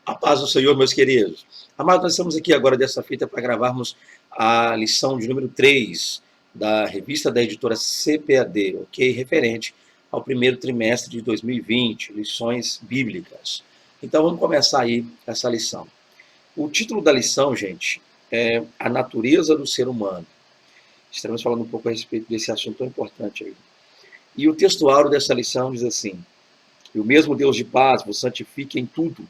A paz do Senhor, meus queridos. Amados, nós estamos aqui agora dessa feita para gravarmos a lição de número 3 da revista da editora CPAD, ok? Referente ao primeiro trimestre de 2020, lições bíblicas. Então vamos começar aí essa lição. O título da lição, gente, é A Natureza do Ser Humano. Estaremos falando um pouco a respeito desse assunto tão importante aí. E o texto áureo dessa lição diz assim: E o mesmo Deus de paz vos santifique em tudo,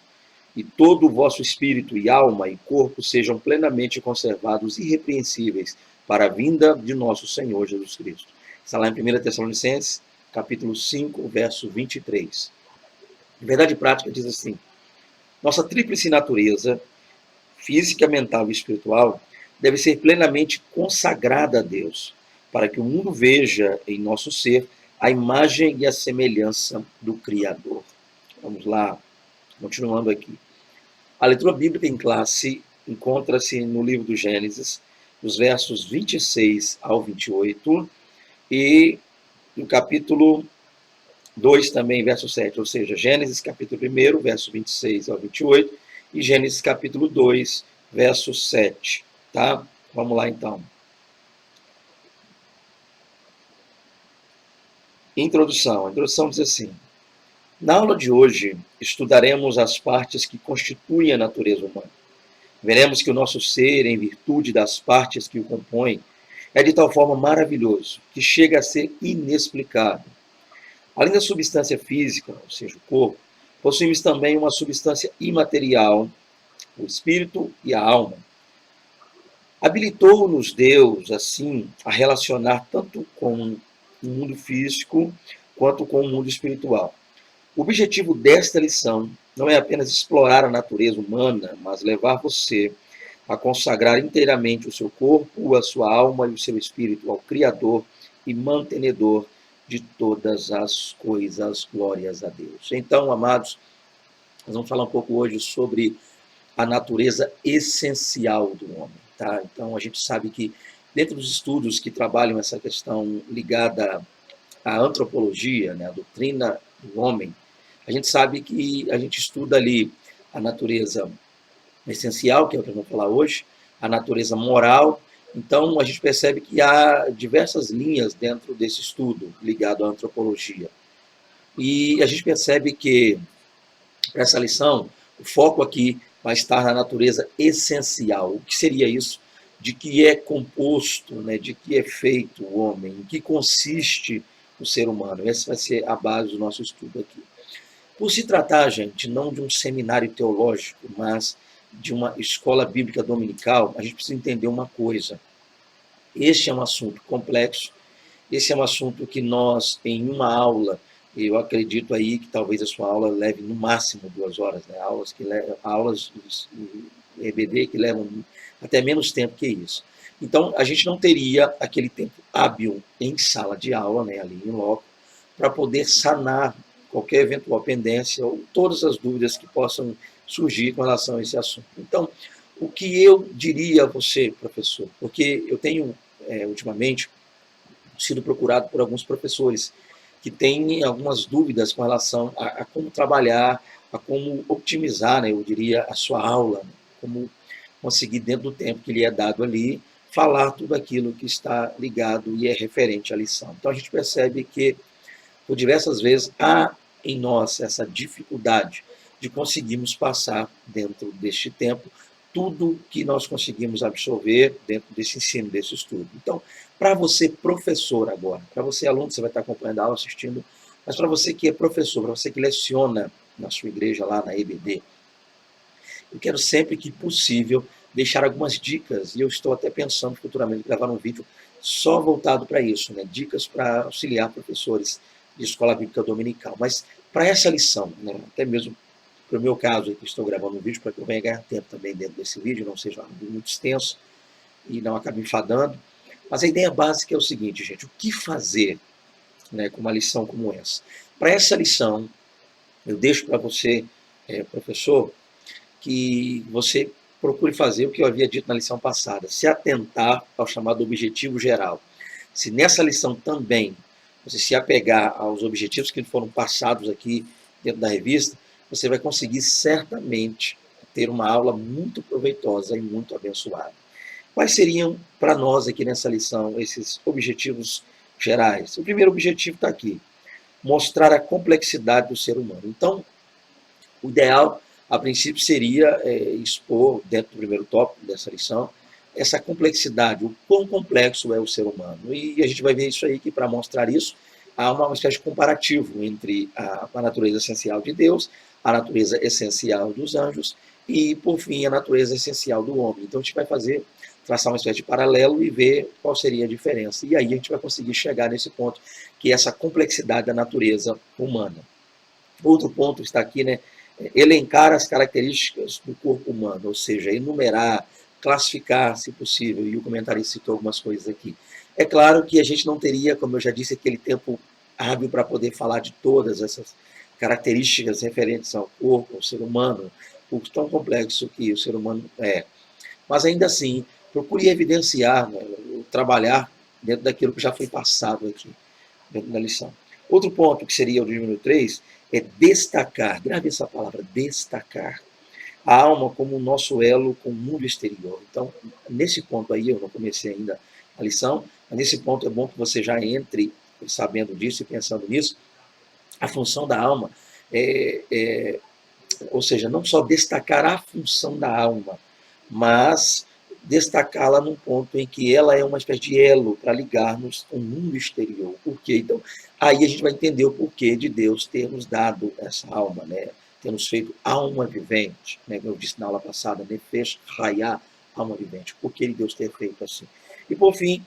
e todo o vosso espírito e alma e corpo sejam plenamente conservados irrepreensíveis para a vinda de nosso Senhor Jesus Cristo. Está lá em 1 Tessalonicenses, capítulo 5, verso 23. Em verdade prática diz assim: Nossa tríplice natureza, física, mental e espiritual, deve ser plenamente consagrada a Deus, para que o mundo veja em nosso ser a imagem e a semelhança do Criador. Vamos lá, continuando aqui. A leitura bíblica em classe encontra-se no livro do Gênesis, dos versos 26 ao 28, e no capítulo 2 também, verso 7, ou seja, Gênesis capítulo 1, verso 26 ao 28, e Gênesis capítulo 2, verso 7, tá? Vamos lá então. Introdução. A introdução diz assim: Na aula de hoje, estudaremos as partes que constituem a natureza humana. Veremos que o nosso ser, em virtude das partes que o compõem, é de tal forma maravilhoso que chega a ser inexplicável. Além da substância física, ou seja, o corpo, possuímos também uma substância imaterial, o espírito e a alma. Habilitou-nos Deus, assim, a relacionar tanto com o mundo físico quanto com o mundo espiritual. O objetivo desta lição não é apenas explorar a natureza humana, mas levar você a consagrar inteiramente o seu corpo, a sua alma e o seu espírito ao Criador e mantenedor de todas as coisas. Glórias a Deus. Então, amados, nós vamos falar um pouco hoje sobre a natureza essencial do homem. Tá? Então, a gente sabe que dentro dos estudos que trabalham essa questão ligada à antropologia, né, a doutrina do homem, a gente sabe que a gente estuda ali a natureza essencial, que é o que eu vou falar hoje, a natureza moral. Então, a gente percebe que há diversas linhas dentro desse estudo ligado à antropologia. E a gente percebe que, para essa lição, o foco aqui vai estar na natureza essencial. O que seria isso? De que é composto, né, de que é feito o homem, em que consiste o ser humano. Essa vai ser a base do nosso estudo aqui. Por se tratar, gente, não de um seminário teológico, mas de uma escola bíblica dominical, a gente precisa entender uma coisa. Este é um assunto complexo, esse é um assunto que nós, em uma aula, eu acredito aí que talvez a sua aula leve no máximo 2 horas, né? Aulas de EBD que levam até menos tempo que isso. Então, a gente não teria aquele tempo hábil em sala de aula, né, ali em loco, para poder sanar qualquer eventual pendência ou todas as dúvidas que possam surgir com relação a esse assunto. Então, o que eu diria a você, professor, porque eu tenho, ultimamente, sido procurado por alguns professores que têm algumas dúvidas com relação a como trabalhar, a como otimizar, né, eu diria, a sua aula, né, como conseguir, dentro do tempo que lhe é dado ali, falar tudo aquilo que está ligado e é referente à lição. Então, a gente percebe que, por diversas vezes, há em nós essa dificuldade de conseguirmos passar, dentro deste tempo, tudo que nós conseguimos absorver dentro desse ensino, desse estudo. Então, para você, professor, agora, para você, aluno, você vai estar acompanhando a aula, assistindo, mas para você que é professor, para você que leciona na sua igreja, lá na EBD, eu quero sempre que possível deixar algumas dicas, e eu estou até pensando futuramente gravar um vídeo só voltado para isso, né? Dicas para auxiliar professores de escola bíblica dominical. Mas para essa lição, né? Até mesmo para o meu caso, que estou gravando um vídeo para que eu venha ganhar tempo também dentro desse vídeo, não seja muito extenso e não acabe enfadando. Mas a ideia básica é o seguinte, gente: o que fazer, né, com uma lição como essa? Para essa lição, eu deixo para você, professor, que você procure fazer o que eu havia dito na lição passada, se atentar ao chamado objetivo geral. Se nessa lição também você se apegar aos objetivos que foram passados aqui dentro da revista, você vai conseguir certamente ter uma aula muito proveitosa e muito abençoada. Quais seriam, para nós aqui nessa lição, esses objetivos gerais? O primeiro objetivo está aqui: mostrar a complexidade do ser humano. Então, o ideal, a princípio, seria expor, dentro do primeiro tópico dessa lição, essa complexidade, o quão complexo é o ser humano. E a gente vai ver isso aí, que para mostrar isso, há uma espécie de comparativo entre a natureza essencial de Deus, a natureza essencial dos anjos e, por fim, a natureza essencial do homem. Então, a gente vai traçar uma espécie de paralelo e ver qual seria a diferença. E aí a gente vai conseguir chegar nesse ponto, que é essa complexidade da natureza humana. Outro ponto está aqui, né? Elencar as características do corpo humano, ou seja, enumerar, classificar, se possível, e o comentarista citou algumas coisas aqui. É claro que a gente não teria, como eu já disse, aquele tempo hábil para poder falar de todas essas características referentes ao corpo, ao ser humano, o tão complexo que o ser humano é. Mas ainda assim, procure evidenciar, né, trabalhar dentro daquilo que já foi passado aqui, dentro da lição. Outro ponto, que seria o de número 3, é destacar, grave essa palavra, destacar a alma como o nosso elo com o mundo exterior. Então, nesse ponto aí, eu não comecei ainda a lição, mas nesse ponto é bom que você já entre sabendo disso e pensando nisso. A função da alma ou seja, não só destacar a função da alma, mas destacá-la num ponto em que ela é uma espécie de elo para ligar-nos com o mundo exterior. Por quê? Então, aí a gente vai entender o porquê de Deus ter nos dado essa alma, né? Ter nos feito alma vivente, né? Como eu disse na aula passada, Nefesh Hayah, alma vivente. Por que Deus ter feito assim? E, por fim,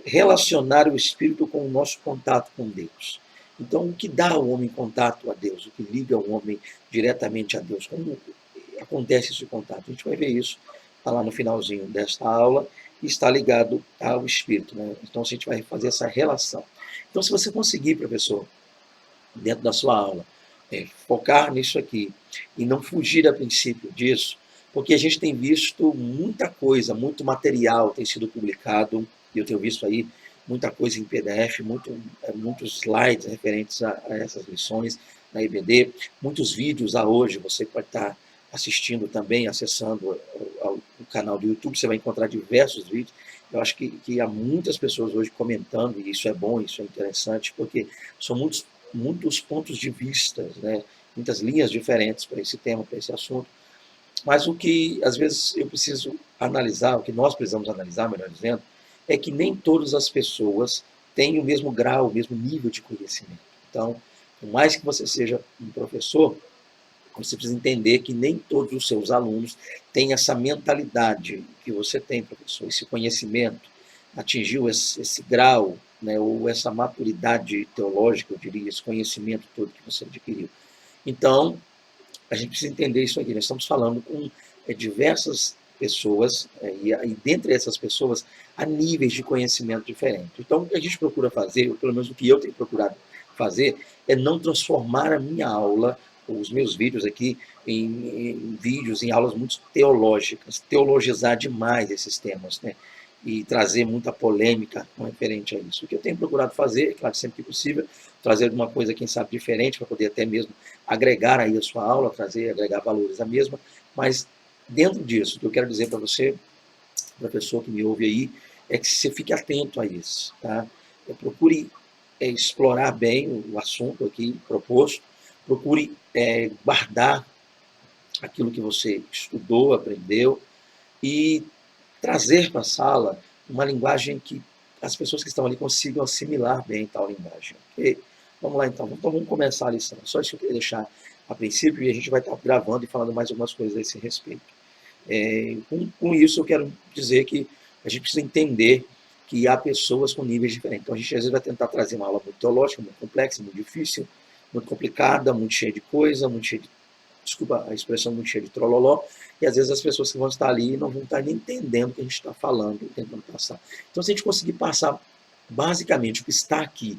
relacionar o espírito com o nosso contato com Deus. Então, o que dá ao homem contato a Deus, o que liga o homem diretamente a Deus, como acontece esse contato? A gente vai ver isso lá no finalzinho desta aula, e está ligado ao espírito, né? Então, a gente vai fazer essa relação. Então, se você conseguir, professor, dentro da sua aula, focar nisso aqui e não fugir a princípio disso, porque a gente tem visto muita coisa, muito material tem sido publicado, e eu tenho visto aí muita coisa em PDF, muitos slides referentes a essas lições na IBD, muitos vídeos a hoje, você pode estar assistindo também, acessando o canal do YouTube, você vai encontrar diversos vídeos. Eu acho que há muitas pessoas hoje comentando, e isso é bom, isso é interessante, porque são muitos pontos de vista, né? Muitas linhas diferentes para esse tema, para esse assunto. Mas o que, às vezes, eu preciso analisar, o que nós precisamos analisar, melhor dizendo, é que nem todas as pessoas têm o mesmo grau, o mesmo nível de conhecimento. Então, por mais que você seja um professor, você precisa entender que nem todos os seus alunos têm essa mentalidade que você tem, professor, esse conhecimento, atingiu esse grau, né, ou essa maturidade teológica, eu diria, esse conhecimento todo que você adquiriu. Então, a gente precisa entender isso aqui. Nós estamos falando com diversas pessoas, e dentre essas pessoas, há níveis de conhecimento diferentes. Então, o que a gente procura fazer, ou pelo menos o que eu tenho procurado fazer, é não transformar a minha aula, os meus vídeos aqui, em vídeos, em aulas muito teológicas, teologizar demais esses temas, né? E trazer muita polêmica referente a isso. O que eu tenho procurado fazer, é claro, sempre que possível, trazer uma coisa, quem sabe, diferente, para poder até mesmo agregar aí a sua aula, agregar valores à mesma, mas dentro disso, o que eu quero dizer para você, professor que me ouve aí, é que você fique atento a isso, tá? Procure explorar bem o assunto aqui proposto, procure guardar aquilo que você estudou, aprendeu, e trazer para a sala uma linguagem que as pessoas que estão ali consigam assimilar bem tal linguagem. Okay? Vamos lá então, vamos começar a lição. Só isso que eu queria deixar a princípio, e a gente vai estar gravando e falando mais algumas coisas a esse respeito. Com isso, eu quero dizer que a gente precisa entender que há pessoas com níveis diferentes. Então, a gente às vezes vai tentar trazer uma aula muito teológica, muito complexa, muito difícil, muito complicada, muito cheia de coisa, muito cheia de, desculpa a expressão, muito cheia de trololó, e às vezes as pessoas que vão estar ali não vão estar nem entendendo o que a gente está falando, tentando passar. Então, se a gente conseguir passar basicamente o que está aqui,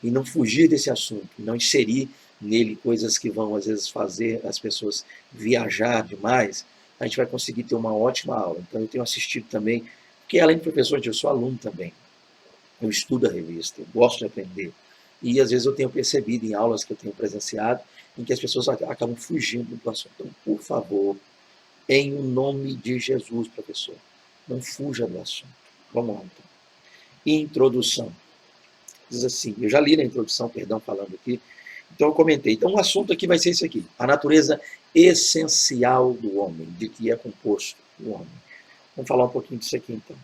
e não fugir desse assunto, não inserir nele coisas que vão, às vezes, fazer as pessoas viajar demais, a gente vai conseguir ter uma ótima aula. Então, eu tenho assistido também, porque além de professor, eu sou aluno também. Eu estudo a revista, eu gosto de aprender. E, às vezes, eu tenho percebido em aulas que eu tenho presenciado, em que as pessoas acabam fugindo do assunto. Então, por favor, em o nome de Jesus, professor. Não fuja do assunto. Vamos lá, então. Introdução. Diz assim, eu já li na introdução, perdão, falando aqui, então eu comentei. Então o assunto aqui vai ser isso aqui, a natureza essencial do homem, de que é composto o homem. Vamos falar um pouquinho disso aqui, então.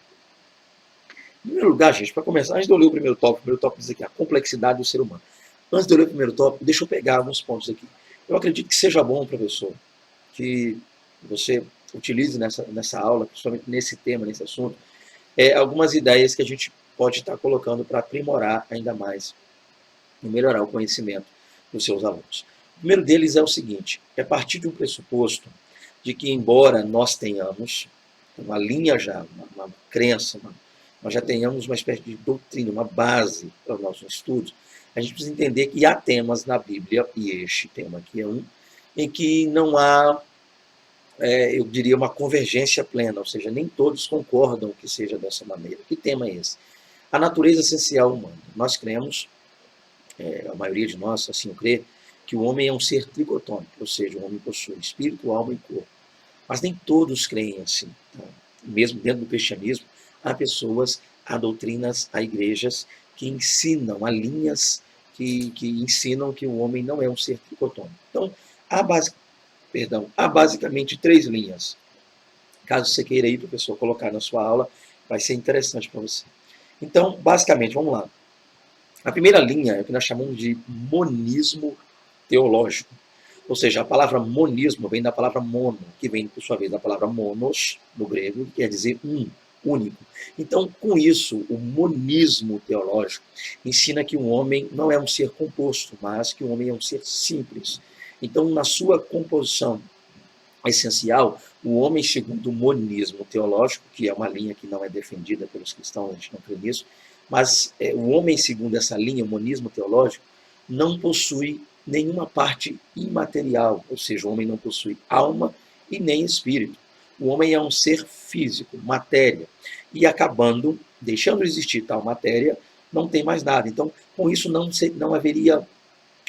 Em primeiro lugar, gente, para começar, antes de eu ler o primeiro tópico diz aqui, a complexidade do ser humano. Antes de eu ler o primeiro tópico, deixa eu pegar alguns pontos aqui. Eu acredito que seja bom, professor, que você utilize nessa aula, principalmente nesse tema, nesse assunto, algumas ideias que a gente pode estar colocando para aprimorar ainda mais e melhorar o conhecimento dos seus alunos. O primeiro deles é o seguinte, é a partir de um pressuposto de que, embora nós tenhamos uma linha já, uma crença, nós já tenhamos uma espécie de doutrina, uma base para os nossos estudos, a gente precisa entender que há temas na Bíblia, e este tema aqui é um, em que não há, eu diria, uma convergência plena, ou seja, nem todos concordam que seja dessa maneira. Que tema é esse? A natureza essencial humana. Nós cremos, a maioria de nós assim crê, que o homem é um ser tricotômico, ou seja, o homem possui espírito, alma e corpo. Mas nem todos creem assim. Tá? Mesmo dentro do cristianismo, há pessoas, há doutrinas, há igrejas que ensinam, há linhas que ensinam que o homem não é um ser tricotômico. Então, há basicamente 3 linhas. Caso você queira aí, professor, colocar na sua aula, vai ser interessante para você. Então, basicamente, vamos lá. A primeira linha é o que nós chamamos de monismo teológico. Ou seja, a palavra monismo vem da palavra mono, que vem, por sua vez, da palavra monos, no grego, que quer dizer único. Então, com isso, o monismo teológico ensina que o homem não é um ser composto, mas que o homem é um ser simples. Então, na sua composição essencial, o homem, segundo o monismo teológico, que é uma linha que não é defendida pelos cristãos, a gente não crê nisso, mas o homem, segundo essa linha, o monismo teológico, não possui nenhuma parte imaterial, ou seja, o homem não possui alma e nem espírito. O homem é um ser físico, matéria, e acabando, deixando de existir tal matéria, não tem mais nada. Então, com isso, não haveria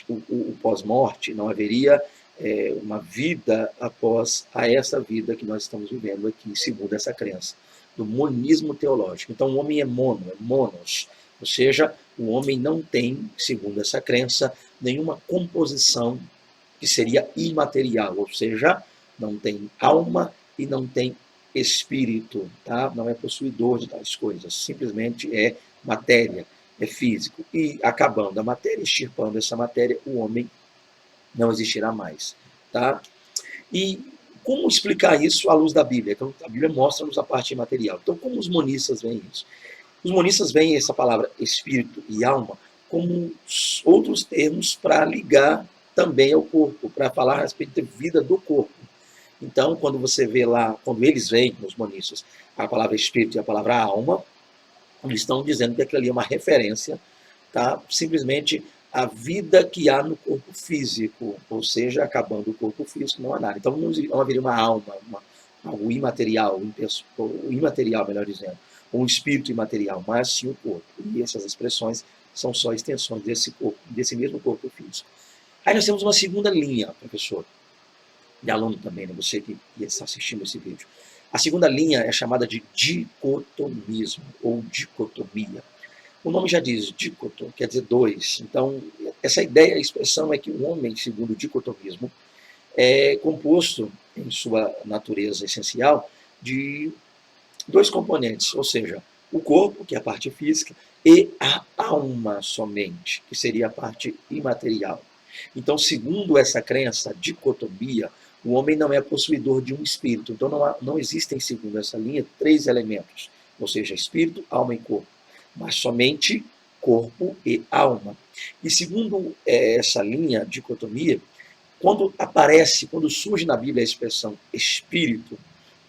o pós-morte, não haveria uma vida após essa vida que nós estamos vivendo aqui, segundo essa crença do monismo teológico. Então, o homem é mono, é monos, ou seja, o homem não tem, segundo essa crença, nenhuma composição que seria imaterial, ou seja, não tem alma e não tem espírito, tá? Não é possuidor de tais coisas, simplesmente é matéria, é físico. E acabando a matéria, extirpando essa matéria, o homem não existirá mais. Tá? E como explicar isso à luz da Bíblia? Então, a Bíblia mostra-nos a parte imaterial. Então, como os monistas veem isso? Os monistas veem essa palavra espírito e alma como outros termos para ligar também ao corpo, para falar a respeito da vida do corpo. Então, quando você vê lá, quando eles veem, os monistas, a palavra espírito e a palavra alma, eles estão dizendo que aquilo ali é uma referência, tá? Simplesmente a vida que há no corpo físico, ou seja, acabando o corpo físico, não há nada. Então não haveria uma alma, algo imaterial, imaterial, melhor dizendo, um espírito imaterial, mas sim o corpo. E essas expressões são só extensões desse corpo, desse mesmo corpo físico. Aí nós temos uma segunda linha, professor, e aluno também, né? Você que está assistindo esse vídeo. A segunda linha é chamada de dicotomismo, ou dicotomia. O nome já diz, dicotom, quer dizer dois. Então, essa ideia, a expressão é que o homem, segundo o dicotomismo, é composto, em sua natureza essencial, de 2 componentes, ou seja, o corpo, que é a parte física, e a alma somente, que seria a parte imaterial. Então, segundo essa crença, dicotomia, o homem não é possuidor de um espírito. Então, não existem, segundo essa linha, 3 elementos, ou seja, espírito, alma e corpo, mas somente corpo e alma. E segundo essa linha, dicotomia, quando surge na Bíblia a expressão espírito,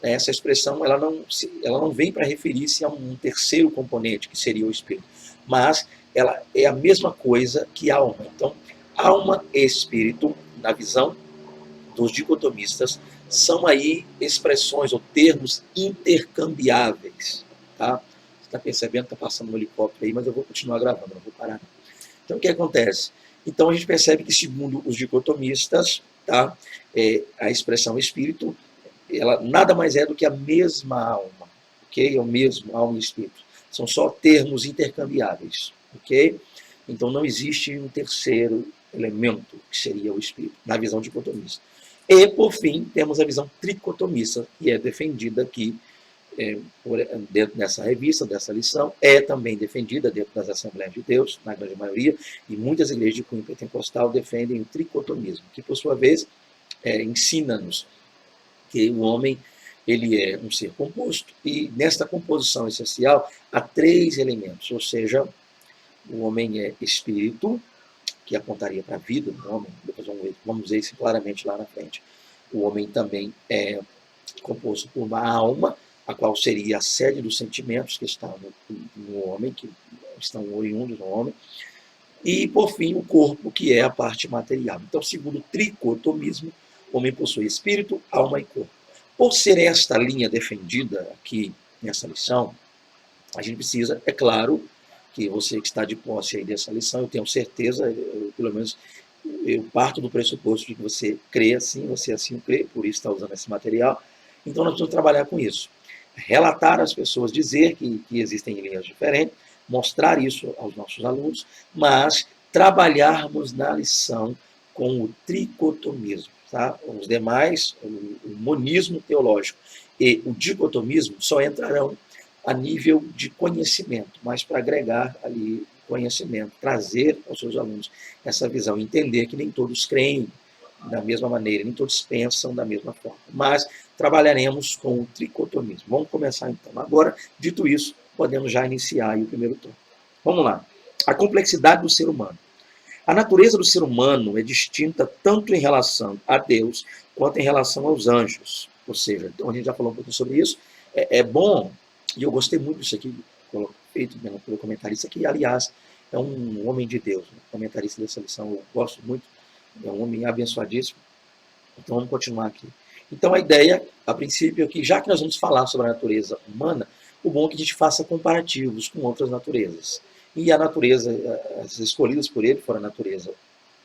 essa expressão ela não vem para referir-se a um terceiro componente, que seria o espírito, mas ela é a mesma coisa que alma. Então, alma e espírito, na visão dos dicotomistas, são aí expressões ou termos intercambiáveis. Tá? Você está percebendo que está passando um helicóptero aí, mas eu vou continuar gravando, não vou parar. Então, o que acontece? Então, a gente percebe que, segundo os dicotomistas, tá, a expressão espírito ela nada mais é do que a mesma alma, ok? É o mesmo, alma e espírito. São só termos intercambiáveis, ok? Então não existe um terceiro elemento, que seria o espírito, na visão dicotomista. E, por fim, temos a visão tricotomista, que é defendida aqui dentro dessa revista, dessa lição, é também defendida dentro das Assembleias de Deus, na grande maioria, e muitas igrejas de cunho pentecostal defendem o tricotomismo, que, por sua vez, ensina-nos que o homem ele é um ser composto e nesta composição essencial há três elementos, ou seja, o homem é espírito, que apontaria para a vida do homem, depois vamos ver isso claramente lá na frente. O homem também é composto por uma alma, a qual seria a sede dos sentimentos que estão no homem, que estão oriundos no homem, e, por fim, o corpo, que é a parte material. Então, segundo o tricotomismo, o homem possui espírito, alma e corpo. Por ser esta linha defendida aqui nessa lição, a gente precisa, é claro, que você que está de posse aí dessa lição, eu tenho certeza, pelo menos eu parto do pressuposto de que você crê assim, você assim crê, por isso está usando esse material. Então nós precisamos trabalhar com isso. Relatar às pessoas, dizer que existem linhas diferentes, mostrar isso aos nossos alunos, mas trabalharmos na lição com o tricotomismo. Tá? Os demais, o monismo teológico e o dicotomismo só entrarão a nível de conhecimento, mas para agregar ali conhecimento, trazer aos seus alunos essa visão, entender que nem todos creem da mesma maneira, nem todos pensam da mesma forma. Mas trabalharemos com o tricotomismo. Vamos começar então. Agora, dito isso, podemos já iniciar o primeiro tópico. Vamos lá. A complexidade do ser humano. A natureza do ser humano é distinta tanto em relação a Deus quanto em relação aos anjos. Ou seja, então a gente já falou um pouquinho sobre isso. É bom, e eu gostei muito disso aqui, feito pelo comentarista, que, aliás, é um homem de Deus, um comentarista dessa lição, eu gosto muito, é um homem abençoadíssimo. Então vamos continuar aqui. Então a ideia, a princípio, é que já que nós vamos falar sobre a natureza humana, o bom é que a gente faça comparativos com outras naturezas. E a natureza, as escolhidas por ele foram a natureza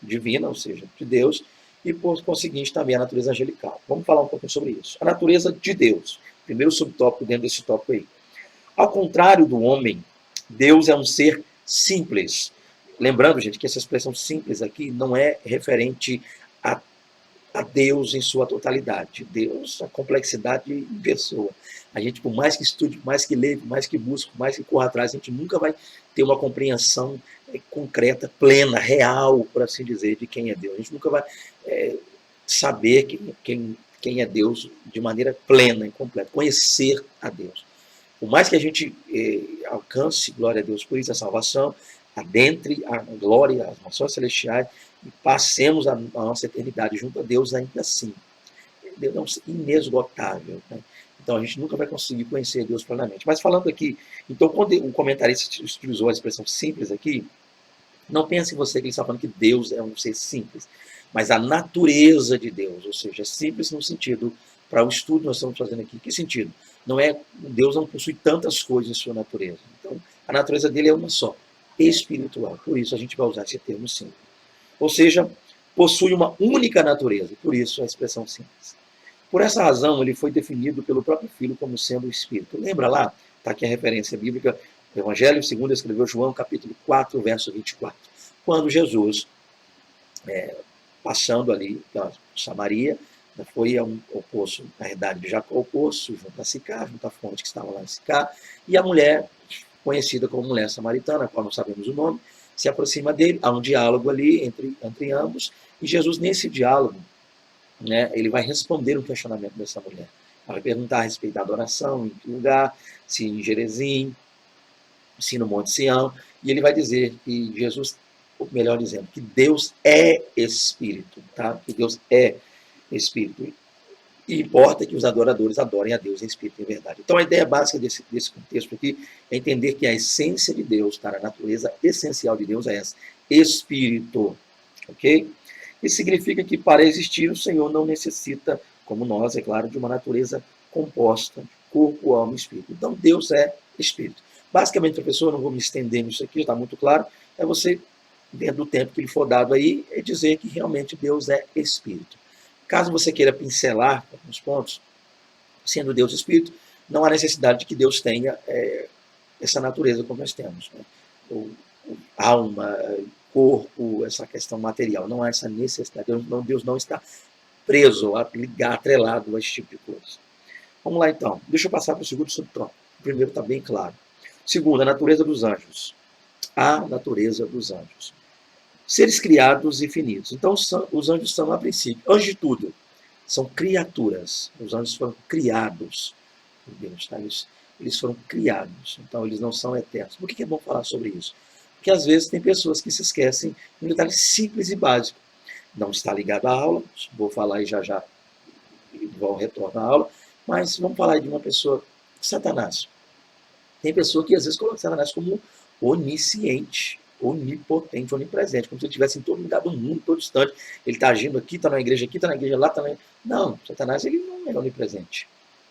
divina, ou seja, de Deus, e por conseguinte também a natureza angelical. Vamos falar um pouquinho sobre isso. A natureza de Deus, primeiro subtópico dentro desse tópico aí. Ao contrário do homem, Deus é um ser simples. Lembrando, gente, que essa expressão simples aqui não é referente a Deus em sua totalidade. Deus, a complexidade em pessoa. A gente, por mais que estude, por mais que leia, por mais que busque, por mais que corra atrás, a gente nunca vai ter uma compreensão concreta, plena, real, por assim dizer, de quem é Deus. A gente nunca vai saber quem é Deus de maneira plena e completa, conhecer a Deus. Por mais que a gente alcance, glória a Deus, por isso a salvação, adentre a glória, as nações celestiais, e passemos a nossa eternidade junto a Deus ainda assim. Deus é inesgotável. Né? Então a gente nunca vai conseguir conhecer Deus plenamente. Mas falando aqui, então quando o comentarista utilizou a expressão simples aqui, não pense você que ele está falando que Deus é um ser simples, mas a natureza de Deus, ou seja, simples no sentido, para o estudo que nós estamos fazendo aqui, que sentido? Não é, Deus não possui tantas coisas em sua natureza. Então, a natureza dele é uma só, espiritual. Por isso a gente vai usar esse termo simples. Ou seja, possui uma única natureza, por isso a expressão simples. Por essa razão, ele foi definido pelo próprio Filho como sendo o Espírito. Lembra lá? Está aqui a referência bíblica, o Evangelho segundo escreveu João, capítulo 4, verso 24. Quando Jesus, passando ali pela Samaria, foi ao poço, na verdade, de Jacó, o poço, junto a Sicar, junto à fonte que estava lá em Sicar, e a mulher, conhecida como mulher samaritana, a qual não sabemos o nome, se aproxima dele, há um diálogo ali entre ambos, e Jesus, nesse diálogo, né, ele vai responder um questionamento dessa mulher. Ela vai perguntar a respeito da adoração, em que lugar, se em Gerezim, se no Monte Sião, e ele vai dizer que Jesus, ou melhor dizendo, que Deus é Espírito, tá? Que Deus é Espírito. E importa que os adoradores adorem a Deus em Espírito e em verdade. Então a ideia básica desse contexto aqui é entender que a essência de Deus, tá? A natureza essencial de Deus é essa, Espírito, ok? Isso significa que para existir o Senhor não necessita, como nós, é claro, de uma natureza composta, corpo, alma e espírito. Então Deus é Espírito. Basicamente, professor, não vou me estender nisso aqui, está muito claro, é você, dentro do tempo que lhe for dado aí, dizer que realmente Deus é Espírito. Caso você queira pincelar alguns pontos, Sendo Deus Espírito, não há necessidade de que Deus tenha essa natureza como nós temos, né? Alma, corpo, essa questão material. Não há essa necessidade. Deus não está preso, atrelado a esse tipo de coisa. Vamos lá então. Deixa eu passar para o segundo subtópico. O primeiro está bem claro. Segundo, a natureza dos anjos. A natureza dos anjos. Seres criados e finitos. Então, os anjos são, a princípio, antes de tudo, são criaturas. Os anjos foram criados por Deus, tá? Eles foram criados, então eles não são eternos. Por que é bom falar sobre isso? Porque às vezes tem pessoas que se esquecem de um detalhe simples e básico. Não está ligado à aula, vou falar aí já já, igual retorno à aula, mas vamos falar de uma pessoa, Satanás. Tem pessoa que às vezes coloca Satanás como onisciente, onipotente, onipresente, como se ele estivesse em todo lugar do mundo, todo instante. Ele está agindo aqui, está na igreja aqui, está na igreja lá, está na... Não, Satanás ele não é onipresente.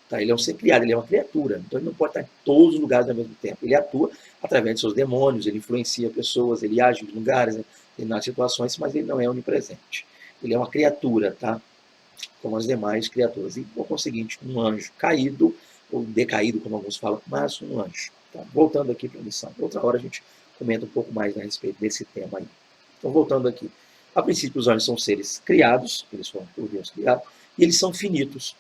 Tá? Ele é um ser criado, ele é uma criatura, então ele não pode estar em todos os lugares ao mesmo tempo. Ele atua através de seus demônios, ele influencia pessoas, ele age em lugares, em determinadas situações, mas ele não é onipresente. Ele é uma criatura, tá? Como as demais criaturas. E, por conseguinte, um anjo caído, ou decaído, como alguns falam, mas um anjo. Tá? Voltando aqui para a lição. Outra hora a gente comenta um pouco mais a respeito desse tema aí. Então, voltando aqui. A princípio, os anjos são seres criados, eles foram por Deus criados, e eles são finitos.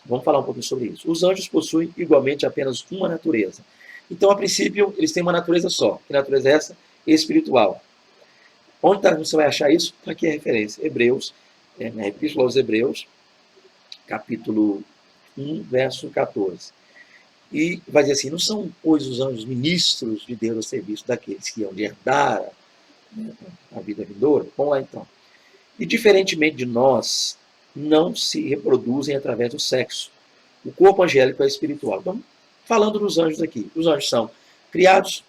Vamos falar um pouquinho sobre isso. Os anjos possuem igualmente apenas uma natureza. Então, a princípio, eles têm uma natureza só. Que natureza é essa? Espiritual. Onde você vai achar isso? Aqui é a referência. Hebreus, na Epístola aos Hebreus, capítulo 1, verso 14. E vai dizer assim, não são, pois, os anjos ministros de Deus ao serviço daqueles que hão de herdar, né, a vida vindoura? Vamos lá então. E diferentemente de nós, não se reproduzem através do sexo. O corpo angélico é espiritual. Então, falando dos anjos aqui, os anjos são criados,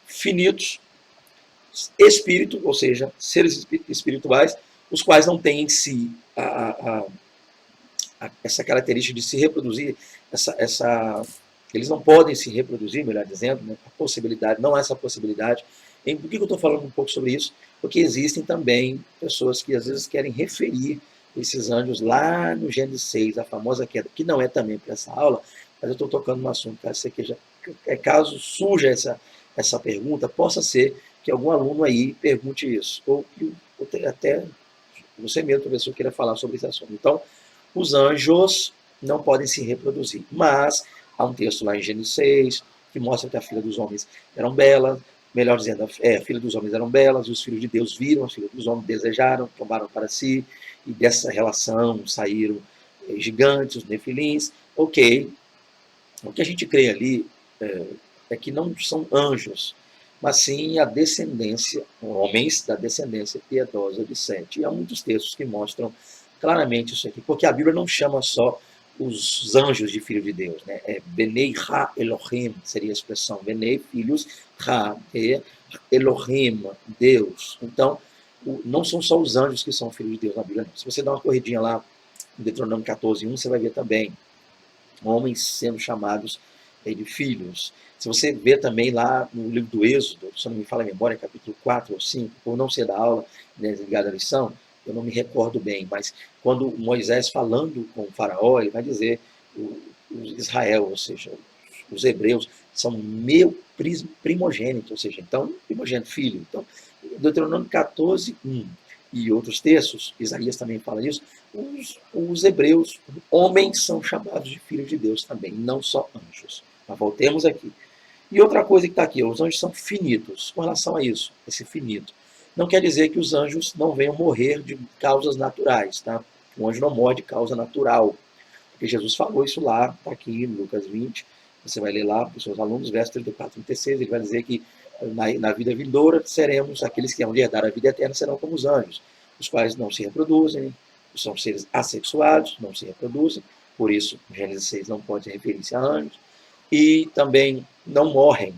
finitos, espírito, ou seja, seres espirituais, os quais não têm em si essa característica de se reproduzir, eles não podem se reproduzir, melhor dizendo, né? A possibilidade, não há essa possibilidade. Por que eu estou falando um pouco sobre isso? Porque existem também pessoas que às vezes querem referir esses anjos lá no Gênesis 6, a famosa queda, que não é também para essa aula, mas eu estou tocando no assunto, caso surja essa pergunta, possa ser que algum aluno aí pergunte isso, ou que até você mesmo, professor, queira falar sobre esse assunto. Então, os anjos não podem se reproduzir, mas há um texto lá em Gênesis 6 que mostra que a filha dos homens eram belas, melhor dizendo, a filha dos homens eram belas, e os filhos de Deus viram, as filhas dos homens desejaram, tomaram para si, e dessa relação saíram gigantes, os nefilins. Ok, o que a gente crê ali é que não são anjos, mas sim a descendência, homens da descendência piedosa de Sete. E há muitos textos que mostram claramente isso aqui, porque a Bíblia não chama só os anjos de filho de Deus, né? É Benei Ha Elohim, seria a expressão, Benei, filhos, Ha, Elohim, Deus. Então, não são só os anjos que são filhos de Deus na Bíblia, não. Se você dá uma corridinha lá em Deuteronômio 14:1, você vai ver também homens sendo chamados de filhos. Se você vê também lá no livro do Êxodo, se não me fala a memória, capítulo 4 ou 5, por não ser da aula, né, ligada à lição, eu não me recordo bem, mas quando Moisés falando com o faraó, ele vai dizer, os Israel, ou seja, os hebreus, são meu primogênito, ou seja, então, primogênito, filho. Então, Deuteronômio 14:1 e outros textos, Isaías também fala isso, os hebreus, homens, são chamados de filhos de Deus também, não só anjos. Mas voltemos aqui. E outra coisa que está aqui, os anjos são finitos. Com relação a isso, esse finito, não quer dizer que os anjos não venham morrer de causas naturais, tá? O anjo não morre de causa natural. Porque Jesus falou isso lá, está aqui em Lucas 20, você vai ler lá para os seus alunos, verso 34 e 36, ele vai dizer que na vida vindoura seremos, aqueles que hão de herdar a vida eterna serão como os anjos, os quais não se reproduzem, são seres assexuados, não se reproduzem, por isso Gênesis 6 não pode referir-se a anjos, e também não morrem.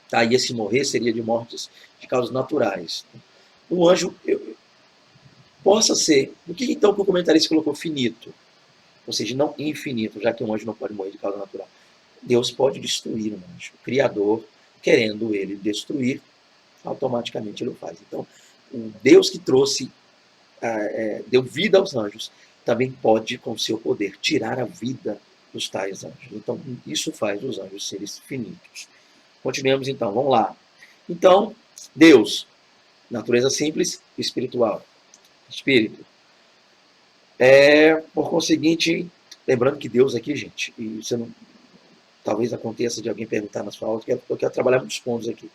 Tá? E esse morrer seria de mortes de causas naturais. O anjo possa ser. O que então que o comentarista colocou finito? Ou seja, não infinito, já que um anjo não pode morrer de causa natural. Deus pode destruir um anjo. O Criador, querendo ele destruir, automaticamente ele o faz. Então, o Deus que trouxe, deu vida aos anjos, também pode, com seu poder, tirar a vida dos tais anjos. Então, isso faz os anjos seres finitos. Continuemos então, vamos lá. Então, Deus, natureza simples, espiritual. Espírito. Por conseguinte, lembrando que Deus aqui, gente, e você não, talvez aconteça de alguém perguntar na sua aula, eu quero trabalhar muitos pontos aqui.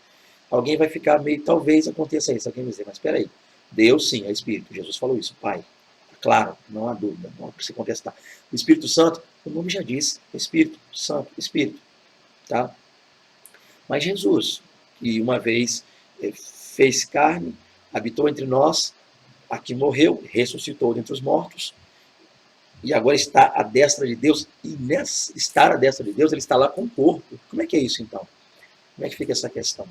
Alguém vai ficar meio, talvez aconteça isso, alguém vai dizer, mas espera aí, Deus sim é Espírito, Jesus falou isso, Pai. Claro, não há dúvida, não há para se contestar. O Espírito Santo, o nome já diz, Espírito Santo, Espírito, tá? Mas Jesus, que uma vez fez carne, habitou entre nós, aqui morreu, ressuscitou dentre os mortos, e agora está à destra de Deus, e nessa estar à destra de Deus, ele está lá com o corpo. Como é que é isso então? Como é que fica essa questão?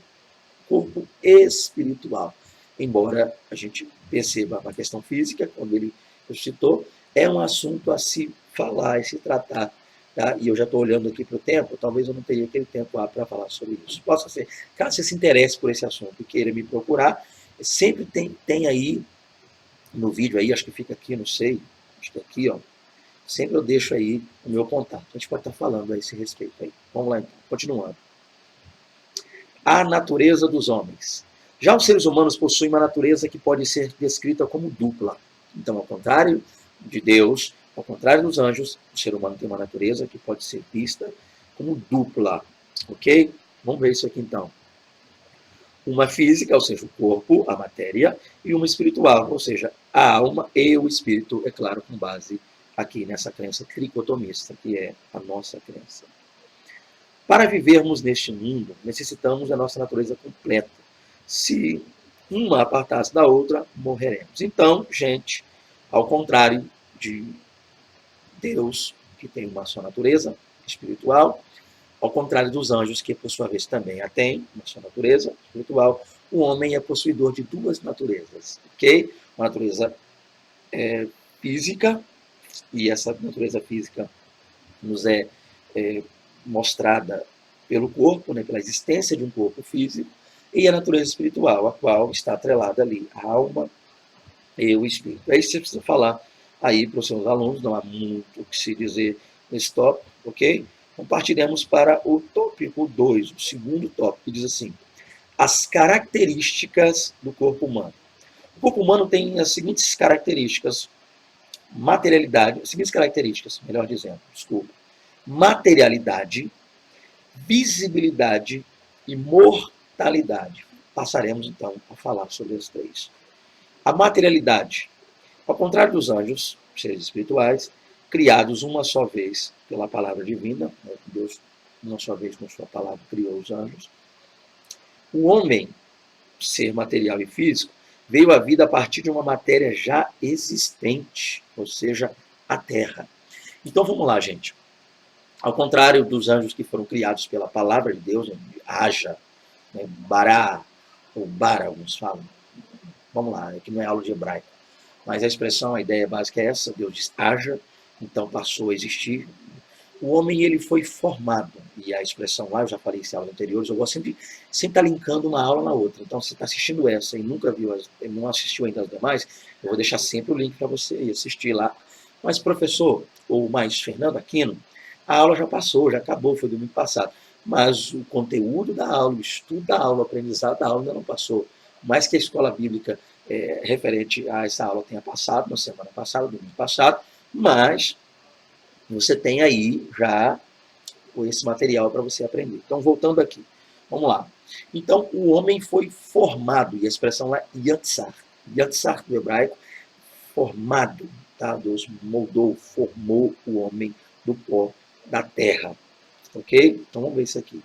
Corpo espiritual. Embora a gente perceba a questão física, quando ele ressuscitou, é um assunto a se falar e se tratar. Tá? E eu já estou olhando aqui para o tempo, talvez eu não teria aquele tempo lá para falar sobre isso. Possa ser, caso você se interesse por esse assunto e queira me procurar, sempre tem aí no vídeo aí, acho que fica aqui, não sei, acho que aqui, ó, sempre eu deixo aí o meu contato. A gente pode estar falando a esse respeito aí. Vamos lá então, continuando. A natureza dos homens. Já os seres humanos possuem uma natureza que pode ser descrita como dupla. Então, ao contrário de Deus, ao contrário dos anjos, o ser humano tem uma natureza que pode ser vista como dupla. Ok? Vamos ver isso aqui então. Uma física, ou seja, o corpo, a matéria, e uma espiritual, ou seja, a alma e o espírito, é claro, com base aqui nessa crença tricotomista, que é a nossa crença. Para vivermos neste mundo, necessitamos da nossa natureza completa. Se uma apartar-se da outra, morreremos. Então, gente, ao contrário de Deus, que tem uma só natureza espiritual, ao contrário dos anjos, que por sua vez também a têm, uma só natureza espiritual, o homem é possuidor de duas naturezas, ok? Uma natureza física, e essa natureza física nos é mostrada pelo corpo, né, pela existência de um corpo físico, e a natureza espiritual, a qual está atrelada ali, a alma e o espírito. É isso que você precisa falar aí para os seus alunos, não há muito o que se dizer nesse tópico, ok? Compartilhamos para o tópico 2, o segundo tópico, que diz assim, as características do corpo humano. O corpo humano tem as seguintes características, materialidade, as seguintes características, melhor dizendo, desculpa, materialidade, visibilidade e mortalidade. Passaremos, então, a falar sobre as três. A materialidade. Ao contrário dos anjos, seres espirituais, criados uma só vez pela palavra divina, né? Deus, uma só vez com sua palavra, criou os anjos. O homem, ser material e físico, veio à vida a partir de uma matéria já existente, ou seja, a Terra. Então vamos lá, gente. Ao contrário dos anjos que foram criados pela palavra de Deus, haja, né, bará, ou bara, alguns falam. Vamos lá, aqui não é aula de hebraico. Mas a expressão, a ideia básica é essa, Deus diz haja, então passou a existir. O homem ele foi formado, e a expressão lá, eu já falei isso em aulas anteriores, eu gosto sempre estar linkando uma aula na outra. Então, se você está assistindo essa e nunca viu, não assistiu ainda as demais, eu vou deixar sempre o link para você ir assistir lá. Mas, professor, ou mais Fernando Aquino, a aula já passou, já acabou, foi domingo passado. Mas o conteúdo da aula, o estudo da aula, o aprendizado da aula ainda não passou. Mais que a escola bíblica referente a essa aula tenha passado, na semana passada, domingo passado, mas você tem aí já esse material para você aprender. Então, voltando aqui, vamos lá. Então, o homem foi formado, e a expressão lá é yatsar. Yatsar do hebraico, formado, tá? Deus moldou, formou o homem do pó da terra. Ok? Então vamos ver isso aqui.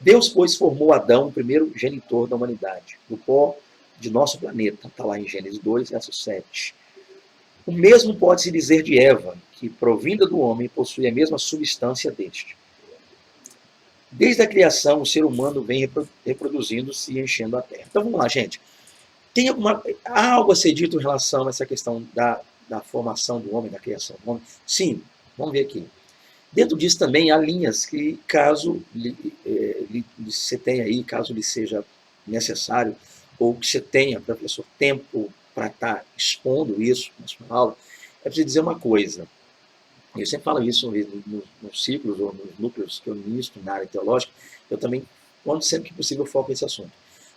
Deus, pois, formou Adão, o primeiro genitor da humanidade, do pó de nosso planeta. Está lá em Gênesis 2, verso 7. O mesmo pode-se dizer de Eva, que, provinda do homem, possui a mesma substância deste. Desde a criação, o ser humano vem reproduzindo-se e enchendo a terra. Então vamos lá, gente. Há algo a ser dito em relação a essa questão da formação do homem, da criação do homem? Sim, vamos ver aqui. Dentro disso também há linhas que, caso você tenha aí, caso lhe seja necessário, ou que você tenha, professor, tempo para estar expondo isso na sua aula, é preciso dizer uma coisa. Eu sempre falo isso nos ciclos ou nos núcleos que eu ministro na área teológica. Eu também, quando sempre que possível, foco nesse assunto.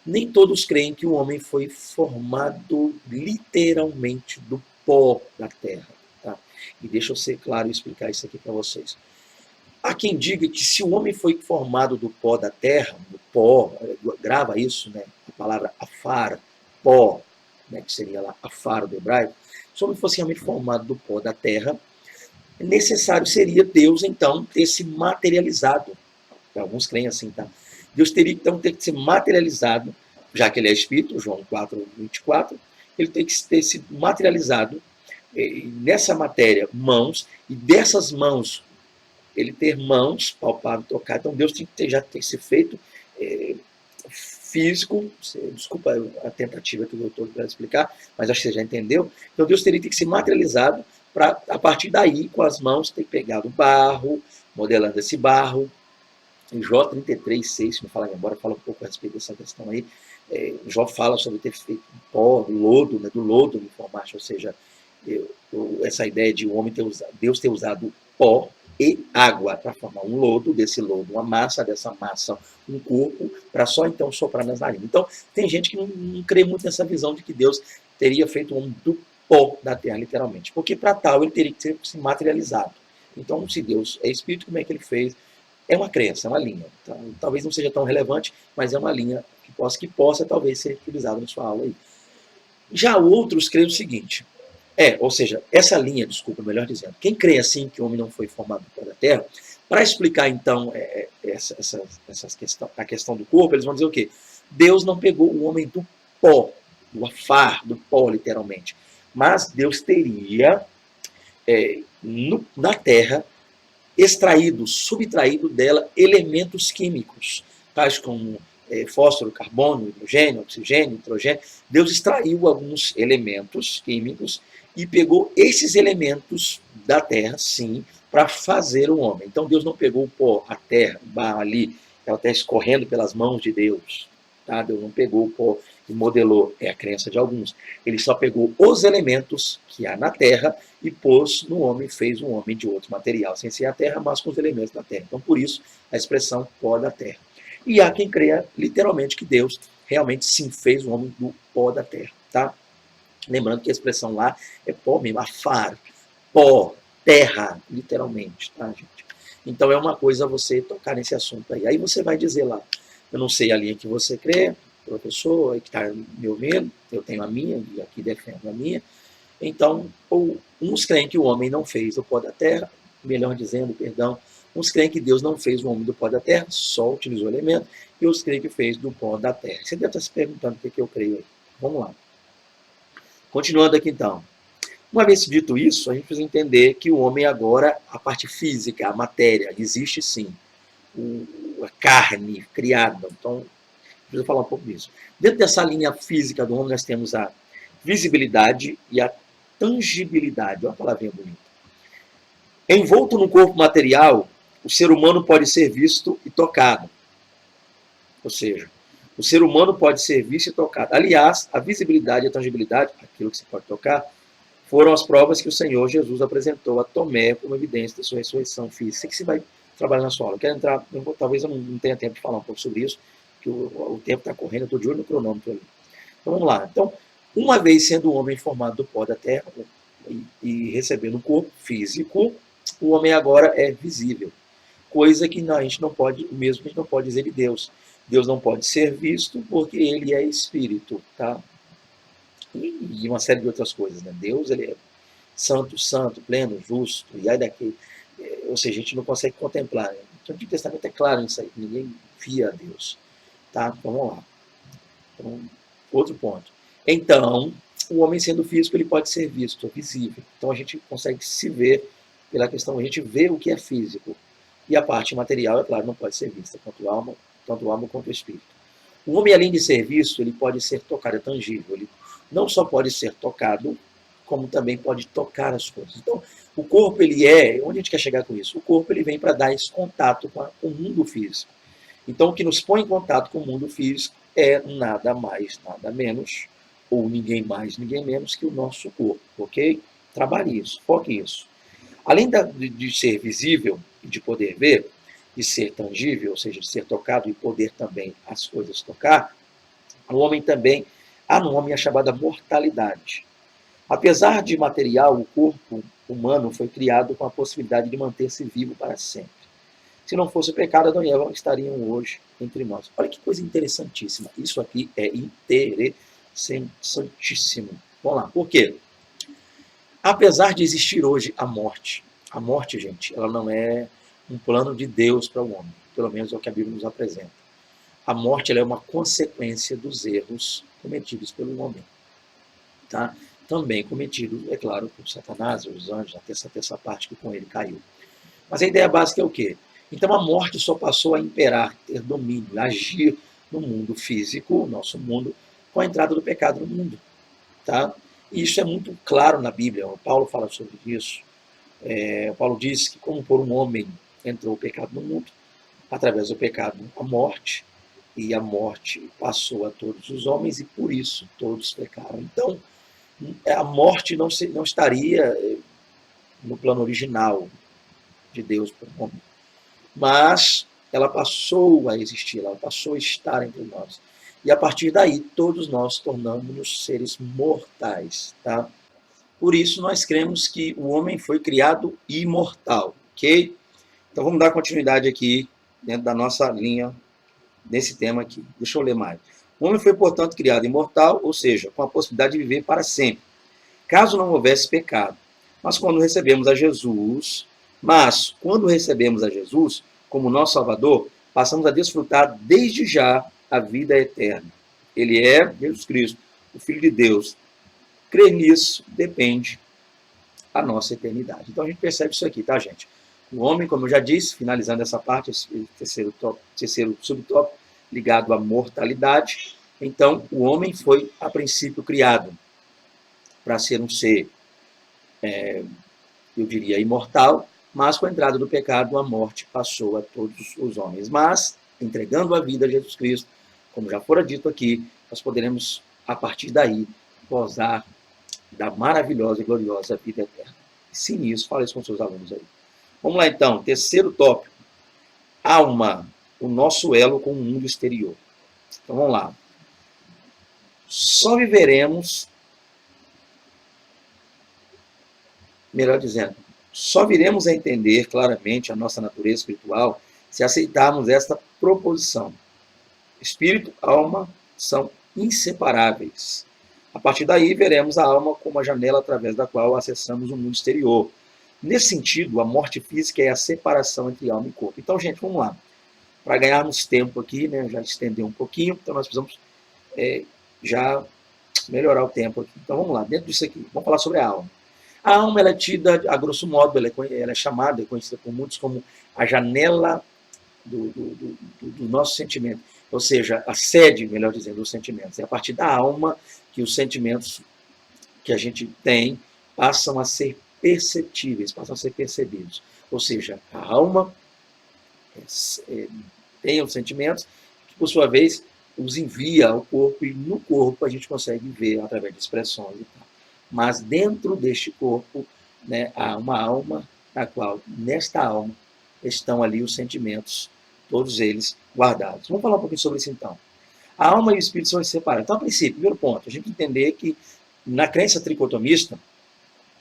Nem todos creem que o homem foi formado literalmente do pó da terra. Tá? E deixa eu ser claro e explicar isso aqui para vocês. Há quem diga que se o homem foi formado do pó da terra, do pó, grava isso, né? A palavra afar, pó, né? Que seria lá afar do hebraico, se o homem fosse realmente formado do pó da terra, necessário seria Deus, então, ter se materializado. Alguns creem assim, tá? Deus teria, então, ter que ser materializado, já que ele é Espírito, João 4:24, ele tem que ter se materializado nessa matéria, mãos, e dessas mãos, ele ter mãos, palpável, tocar. Então, Deus tem que já ter se feito físico, desculpa a tentativa que o doutor vai explicar, mas acho que você já entendeu. Então, Deus teria que se materializado para, a partir daí, com as mãos, ter pegado o barro, modelando esse barro. Em Jó 33:6, se me falar agora, fala um pouco a respeito dessa questão aí. Jó fala sobre ter feito pó, do lodo, né, do lodo me formaste, ou seja, essa ideia de o homem ter usado, Deus ter usado pó e água para formar um lodo, desse lodo, uma massa, dessa massa, um corpo, para só então soprar nas narinas. Então, tem gente que não crê muito nessa visão de que Deus teria feito o homem do pó da terra, literalmente. Porque para tal ele teria que ser se materializado. Então, se Deus é espírito, como é que ele fez? É uma crença, é uma linha. Então, talvez não seja tão relevante, mas é uma linha que possa talvez ser utilizada na sua aula aí. Já outros creem o seguinte, ou seja, essa linha, desculpa, melhor dizendo, quem crê assim que o homem não foi formado do pó da terra, para explicar então a questão do corpo, eles vão dizer o quê? Deus não pegou o homem do pó, do afar, do pó literalmente, mas Deus teria na terra extraído, subtraído dela elementos químicos, tais como fósforo, carbono, hidrogênio, oxigênio, nitrogênio. Deus extraiu alguns elementos químicos e pegou esses elementos da terra, sim, para fazer o homem. Então Deus não pegou o pó, a terra, o barro ali, ela está escorrendo pelas mãos de Deus. Tá? Deus não pegou o pó e modelou, é a crença de alguns. Ele só pegou os elementos que há na terra e pôs no homem, fez um homem de outro material, sem ser a terra, mas com os elementos da terra. Então, por isso, a expressão pó da terra. E há quem creia literalmente que Deus realmente sim fez o homem do pó da terra. Tá? Lembrando que a expressão lá é pó mesmo, afar, pó, terra, literalmente, tá, gente? Então é uma coisa você tocar nesse assunto aí. Aí você vai dizer lá, eu não sei a linha que você crê, professor aí que está me ouvindo, eu tenho a minha e aqui defendo a minha. Então, uns creem que o homem não fez o pó da terra, melhor dizendo, perdão, uns creem que Deus não fez o homem do pó da terra, só utilizou o elemento, e outros creem que fez do pó da terra. Você deve estar se perguntando o que eu creio aí. Vamos lá. Continuando aqui então. Uma vez dito isso, a gente precisa entender que o homem agora, a parte física, a matéria, existe sim. A carne criada. Então, preciso falar um pouco disso. Dentro dessa linha física do homem, nós temos a visibilidade e a tangibilidade. Olha a palavrinha bonita. Envolto no corpo material, o ser humano pode ser visto e tocado. Ou seja, o ser humano pode ser visto e tocado. Aliás, a visibilidade e a tangibilidade, aquilo que se pode tocar, foram as provas que o Senhor Jesus apresentou a Tomé como evidência da sua ressurreição física. Isso que você vai trabalhar na sua aula. Eu quero entrar, talvez eu não tenha tempo de falar um pouco sobre isso, porque o tempo está correndo, eu estou de olho no cronômetro ali. Então vamos lá. Então, uma vez sendo o homem formado do pó da terra e recebendo um corpo físico, o homem agora é visível. Coisa que a gente não pode, o mesmo que a gente não pode dizer de Deus. Deus não pode ser visto porque ele é espírito, tá? E uma série de outras coisas, né? Deus, ele é santo, santo, pleno, justo, e aí daqui, ou seja, a gente não consegue contemplar. Né? Então, o Antigo Testamento é claro nisso aí, ninguém via a Deus, tá? Então, vamos lá. Então, outro ponto. Então, o homem sendo físico, ele pode ser visto, visível. Então, a gente consegue se ver pela questão, a gente vê o que é físico. E a parte material, é claro, não pode ser vista, tanto a alma quanto o espírito. O homem, além de ser visto, ele pode ser tocado, é tangível. Ele não só pode ser tocado, como também pode tocar as coisas. Então, o corpo, ele onde a gente quer chegar com isso? O corpo, ele vem para dar esse contato com o mundo físico. Então, o que nos põe em contato com o mundo físico é nada mais, nada menos, ou ninguém mais, ninguém menos que o nosso corpo, ok? Trabalhe isso, foque isso. Além de ser visível e de poder ver, de ser tangível, ou seja, de ser tocado e poder também as coisas tocar, o homem também, há no homem a chamada mortalidade. Apesar de material, o corpo humano foi criado com a possibilidade de manter-se vivo para sempre. Se não fosse o pecado, Adão e Eva estariam hoje entre nós. Olha que coisa interessantíssima. Isso aqui é interessantíssimo. Vamos lá, por quê? Apesar de existir hoje a morte, gente, ela não é um plano de Deus para o homem, pelo menos é o que a Bíblia nos apresenta. A morte ela é uma consequência dos erros cometidos pelo homem, tá? Também cometidos, é claro, por Satanás, os anjos, até essa parte que com ele caiu. Mas a ideia básica é o quê? Então a morte só passou a imperar, ter domínio, agir no mundo físico, nosso mundo, com a entrada do pecado no mundo, tá? E isso é muito claro na Bíblia. O Paulo fala sobre isso. Paulo diz que como por um homem entrou o pecado no mundo, através do pecado a morte, e a morte passou a todos os homens, e por isso todos pecaram. Então, a morte não estaria no plano original de Deus para o homem, mas ela passou a existir, ela passou a estar entre nós. E a partir daí, todos nós tornamos-nos seres mortais, tá? Por isso, nós cremos que o homem foi criado imortal, ok? Então, vamos dar continuidade aqui, dentro da nossa linha, nesse tema aqui. Deixa eu ler mais. O homem foi, portanto, criado imortal, ou seja, com a possibilidade de viver para sempre, caso não houvesse pecado. Quando recebemos a Jesus como nosso Salvador, passamos a desfrutar desde já a vida eterna. Ele é Jesus Cristo, o Filho de Deus. Crer nisso depende da nossa eternidade. Então a gente percebe isso aqui, tá, gente? O homem, como eu já disse, finalizando essa parte, esse terceiro subtópico, ligado à mortalidade. Então, o homem foi, a princípio, criado para ser um ser, eu diria, imortal, mas com a entrada do pecado, a morte passou a todos os homens. Mas, entregando a vida a Jesus Cristo, como já fora dito aqui, nós poderemos, a partir daí, gozar da maravilhosa e gloriosa vida eterna. Sim, isso, fala isso com seus alunos aí. Vamos lá, então, terceiro tópico. Alma, o nosso elo com o mundo exterior. Então, vamos lá. Só viveremos, melhor dizendo, só viremos a entender claramente a nossa natureza espiritual se aceitarmos esta proposição. Espírito, alma são inseparáveis. A partir daí, veremos a alma como a janela através da qual acessamos o mundo exterior. Nesse sentido, a morte física é a separação entre alma e corpo. Então, gente, vamos lá. Para ganharmos tempo aqui, né, já estender um pouquinho, então nós precisamos já melhorar o tempo aqui. Então, vamos lá, dentro disso aqui, vamos falar sobre a alma. A alma ela é tida, a grosso modo, ela é chamada, conhecida por muitos como a janela do nosso sentimento. Ou seja, a sede, melhor dizendo, dos sentimentos. É a partir da alma que os sentimentos que a gente tem passam a ser perceptíveis, passam a ser percebidos. Ou seja, a alma tem os sentimentos que, por sua vez, os envia ao corpo, e no corpo a gente consegue ver através de expressões e tal. Mas dentro deste corpo, né, há uma alma, na qual, nesta alma, estão ali os sentimentos, todos eles guardados. Vamos falar um pouquinho sobre isso então. A alma e o espírito são separados. Então, a princípio, primeiro ponto, a gente entender que na crença tricotomista,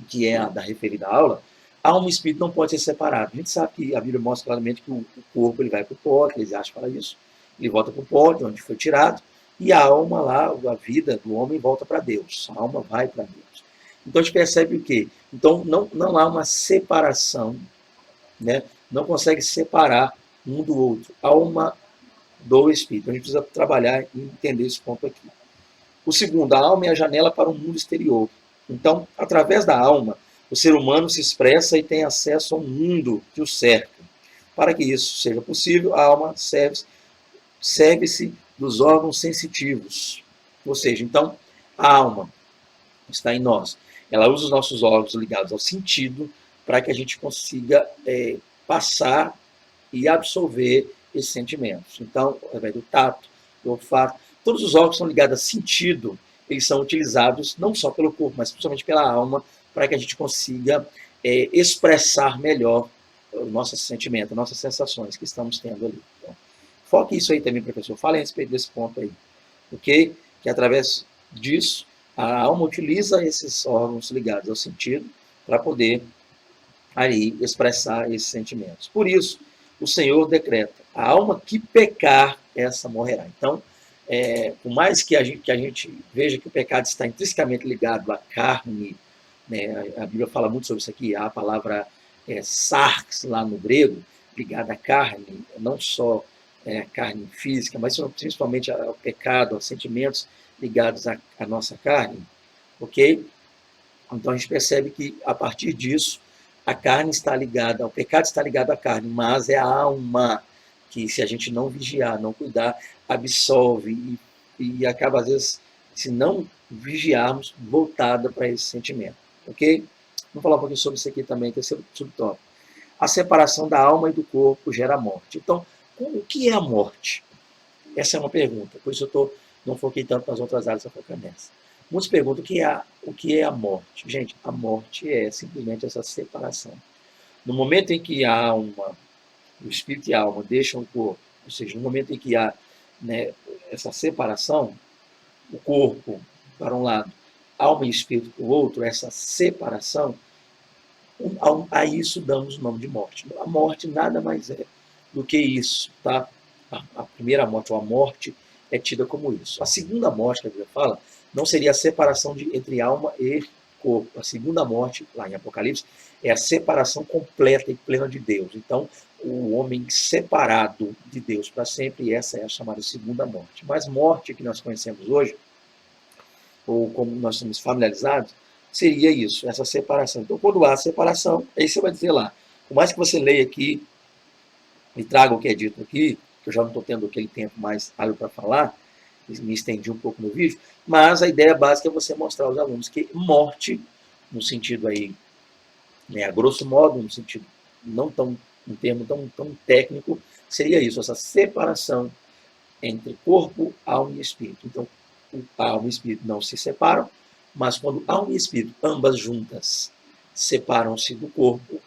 que é a da referida aula, alma e espírito não podem ser separados. A gente sabe que a Bíblia mostra claramente que o corpo ele vai para o pó, que eles acham fala isso, ele volta para o pó, de onde foi tirado, e a alma lá, a vida do homem volta para Deus. A alma vai para Deus. Então a gente percebe o quê? Então não há uma separação, né? Não consegue separar um do outro. Alma do espírito. A gente precisa trabalhar e entender esse ponto aqui. O segundo, a alma é a janela para o mundo exterior. Então, através da alma, o ser humano se expressa e tem acesso ao mundo que o cerca. Para que isso seja possível, a alma serve-se dos órgãos sensitivos. Ou seja, então, a alma está em nós. Ela usa os nossos órgãos ligados ao sentido para que a gente consiga passar e absorver esses sentimentos. Então, através do tato, do olfato, todos os órgãos são ligados a sentido, eles são utilizados não só pelo corpo, mas principalmente pela alma, para que a gente consiga expressar melhor os nossos sentimentos, as nossas sensações que estamos tendo ali. Então, foque isso aí também, professor. Fale a respeito desse ponto aí, ok? Que através disso, a alma utiliza esses órgãos ligados ao sentido para poder aí expressar esses sentimentos. Por isso, o Senhor decreta: a alma que pecar, essa morrerá. Então, por mais que a gente veja que o pecado está intrinsecamente ligado à carne, né, a Bíblia fala muito sobre isso aqui, há a palavra sarx lá no grego, ligada à carne, não só carne física, mas principalmente ao pecado, aos sentimentos ligados à nossa carne, ok? Então a gente percebe que a partir disso a carne está ligada, o pecado está ligado à carne, mas é a alma que, se a gente não vigiar, não cuidar, absorve e acaba às vezes, se não vigiarmos, voltada para esse sentimento, ok? Vamos falar um pouquinho sobre isso aqui também, terceiro subtópico. A separação da alma e do corpo gera morte. Então, o que é a morte? Essa é uma pergunta, por isso não foquei tanto nas outras áreas, eu foquei nessa. Muitos perguntam o que é a morte. Gente, a morte é simplesmente essa separação. No momento em que a alma, o espírito e a alma deixam o corpo, ou seja, no momento em que há, né, essa separação, o corpo para um lado, alma e espírito para o outro, essa separação, a isso damos o nome de morte. A morte nada mais é do que isso, tá? A primeira morte, ou a morte, é tida como isso. A segunda morte, que a Bíblia fala, não seria a separação entre alma e corpo. A segunda morte, lá em Apocalipse, é a separação completa e plena de Deus. Então, o homem separado de Deus para sempre, essa é a chamada segunda morte. Mas morte que nós conhecemos hoje, ou como nós somos familiarizados, seria isso, essa separação. Então, quando há separação, aí você vai dizer lá, por mais que você leia aqui e traga o que é dito aqui, que eu já não estou tendo aquele tempo mais hábil para falar, me estendi um pouco no vídeo, mas a ideia básica é você mostrar aos alunos que morte, no sentido aí, né, a grosso modo, no sentido não tão, um termo tão técnico, seria isso, essa separação entre corpo, alma e espírito. Então, a alma e o espírito não se separam, mas quando alma e espírito, ambas juntas, separam-se do corpo,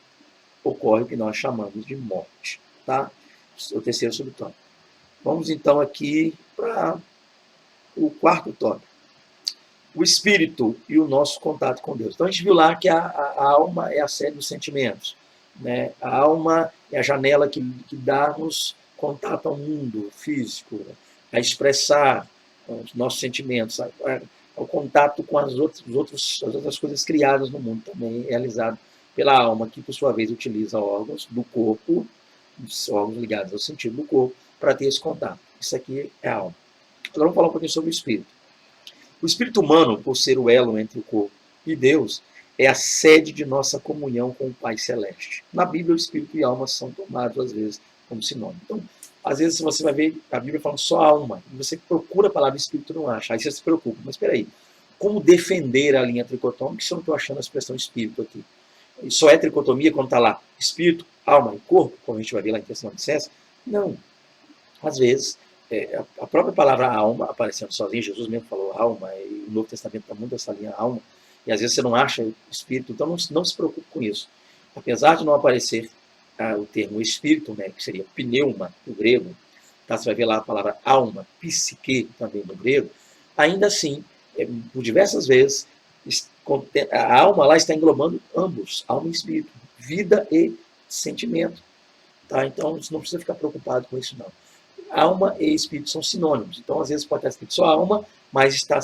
ocorre o que nós chamamos de morte. Tá? O terceiro subtópico. Vamos então aqui para o quarto tópico. O espírito e o nosso contato com Deus. Então a gente viu lá que a alma é a sede dos sentimentos. Né? A alma é a janela que dá-nos contato ao mundo físico, né? A expressar os nossos sentimentos, ao contato com as outras coisas criadas no mundo, também realizado pela alma, que por sua vez utiliza órgãos do corpo, órgãos ligados ao sentido do corpo, para ter esse contato. Isso aqui é a alma. Agora vamos falar um pouquinho sobre o espírito. O espírito humano, por ser o elo entre o corpo e Deus, é a sede de nossa comunhão com o Pai Celeste. Na Bíblia, o espírito e a alma são tomados, às vezes, como sinônimo. Então, às vezes você vai ver a Bíblia falando só alma, e você procura a palavra espírito e não acha. Aí você se preocupa. Mas espera aí, como defender a linha tricotômica se eu não estou achando a expressão espírito aqui? E só é tricotomia quando está lá espírito, alma e corpo, como a gente vai ver lá em questão de ciência? Não. Às vezes, a própria palavra alma aparecendo sozinha, Jesus mesmo falou alma, e o Novo Testamento está muito essa linha alma, e às vezes você não acha espírito, então não se preocupe com isso. Apesar de não aparecer o termo espírito, né, que seria pneuma, no grego, tá? Você vai ver lá a palavra alma, psique, também no grego, ainda assim, por diversas vezes, a alma lá está englobando ambos, alma e espírito, vida e sentimento. Tá? Então, você não precisa ficar preocupado com isso, não. Alma e espírito são sinônimos. Então, às vezes pode estar escrito só alma, mas está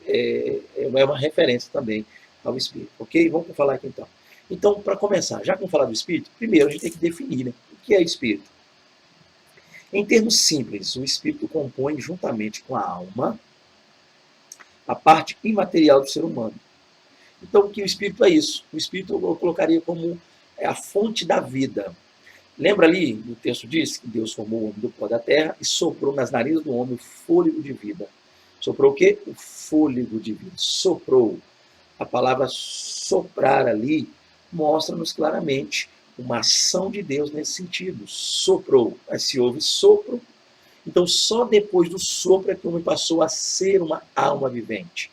é uma referência também ao espírito. Ok? Vamos falar aqui então. Então, para começar, já que vamos falar do espírito, primeiro a gente tem que definir, né, o que é espírito. Em termos simples, o espírito compõe, juntamente com a alma, a parte imaterial do ser humano. Então, o que o espírito é isso? O espírito eu colocaria como a fonte da vida. Lembra ali, o texto diz que Deus formou o homem do pó da terra e soprou nas narinas do homem o fôlego de vida. Soprou o quê? O fôlego de vida. Soprou. A palavra soprar ali mostra-nos claramente uma ação de Deus nesse sentido. Soprou. Aí se houve sopro, então só depois do sopro é que o homem passou a ser uma alma vivente.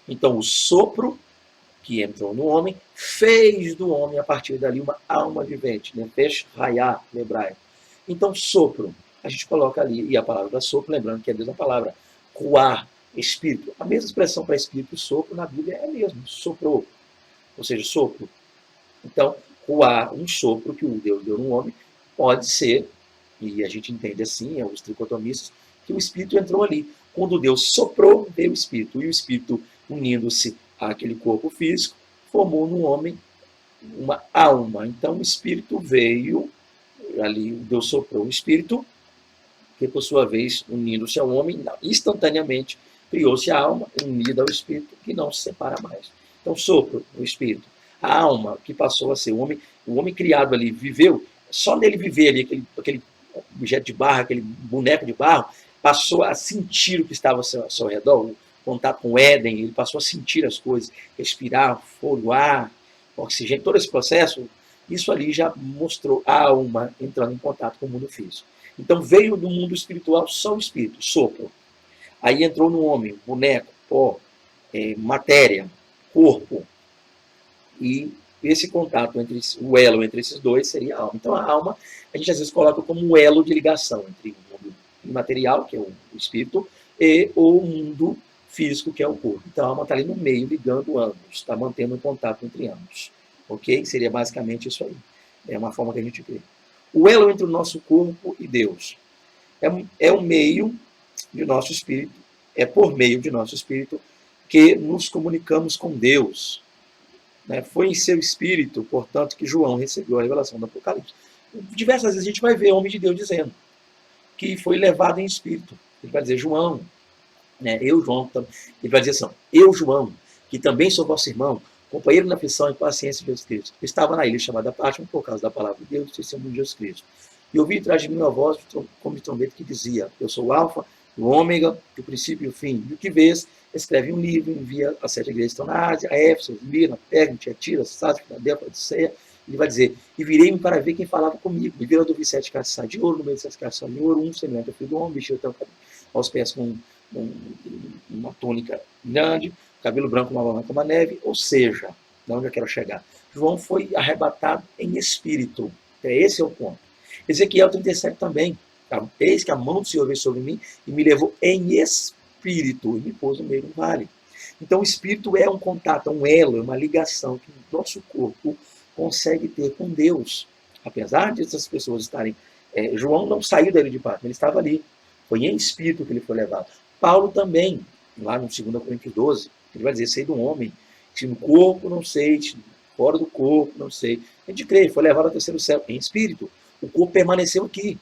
Então o sopro que entrou no homem, fez do homem, a partir dali, uma alma vivente, né? Fez raiar no hebraico. Então, sopro, a gente coloca ali, e a palavra sopro, lembrando que é a mesma palavra, ruar, espírito. A mesma expressão para espírito e sopro na Bíblia é a mesma, soprou, ou seja, sopro. Então, ruar, um sopro que o Deus deu no homem, pode ser, e a gente entende assim, os tricotomistas, que o espírito entrou ali. Quando Deus soprou, veio o espírito, e o espírito, unindo-se àquele corpo físico, formou no homem uma alma. Então, o espírito veio, ali Deus soprou o espírito, que por sua vez, unindo-se ao homem, instantaneamente criou-se a alma unida ao espírito, que não se separa mais. Então, sopro, o espírito. A alma, que passou a ser o homem criado ali, viveu, só nele viver ali, aquele objeto de barro, aquele boneco de barro, passou a sentir o que estava ao seu redor, o contato com o Éden, ele passou a sentir as coisas, respirar, fogo, ar, oxigênio, todo esse processo, isso ali já mostrou a alma entrando em contato com o mundo físico. Então veio do mundo espiritual só o espírito, sopro. Aí entrou no homem, boneco, pó, matéria, corpo. E esse contato, o elo entre esses dois seria a alma. Então a alma, a gente às vezes coloca como um elo de ligação entre o mundo imaterial, que é o espírito, e o mundo físico, que é o corpo. Então a alma está ali no meio, ligando ambos, está mantendo um contato entre ambos. Ok? Seria basicamente isso aí. É uma forma que a gente vê. O elo entre o nosso corpo e Deus é o meio de nosso espírito, é por meio de nosso espírito que nos comunicamos com Deus. Né? Foi em seu espírito, portanto, que João recebeu a revelação do Apocalipse. Diversas vezes a gente vai ver homem de Deus dizendo que foi levado em espírito. Ele vai dizer, João, né? Eu, João, ele vai dizer assim, eu, João, que também sou vosso irmão, companheiro na aflição e paciência de Jesus Cristo. Eu estava na ilha chamada Patmos por causa da palavra de Deus, testemunho de Jesus Cristo. E ouvi atrás de mim uma voz como de trombeta que dizia, eu sou o Alfa, o Ômega, o princípio e o fim. E o que vês, escreve um livro, envia a 7 igrejas que estão na Ásia, a Éfeso, Mirna, Pérgamo, Tiatira, Sardes, Filadélfia, Odisseia. Ele vai dizer, e virei-me para ver quem falava comigo. E viram do 7 caixas de ouro, no meio de 7 caixas de ouro, um semelhante ao filho do homem, vestido até aos pés com uma túnica grande, cabelo branco, uma como a neve, ou seja, de onde eu quero chegar. João foi arrebatado em espírito. Esse é o ponto. Ezequiel 37 também. Eis que a mão do Senhor veio sobre mim e me levou em espírito e me pôs no meio do vale. Então, o espírito é um contato, é um elo, é uma ligação que o nosso corpo consegue ter com Deus. Apesar de essas pessoas estarem... João não saiu dele de Patmos, ele estava ali. Foi em espírito que ele foi levado. Paulo também, lá no 2 Coríntios 12, ele vai dizer, sei do homem, se no corpo não sei, se fora do corpo não sei. A gente crê, ele foi levado ao terceiro céu, em espírito. O corpo permaneceu aqui.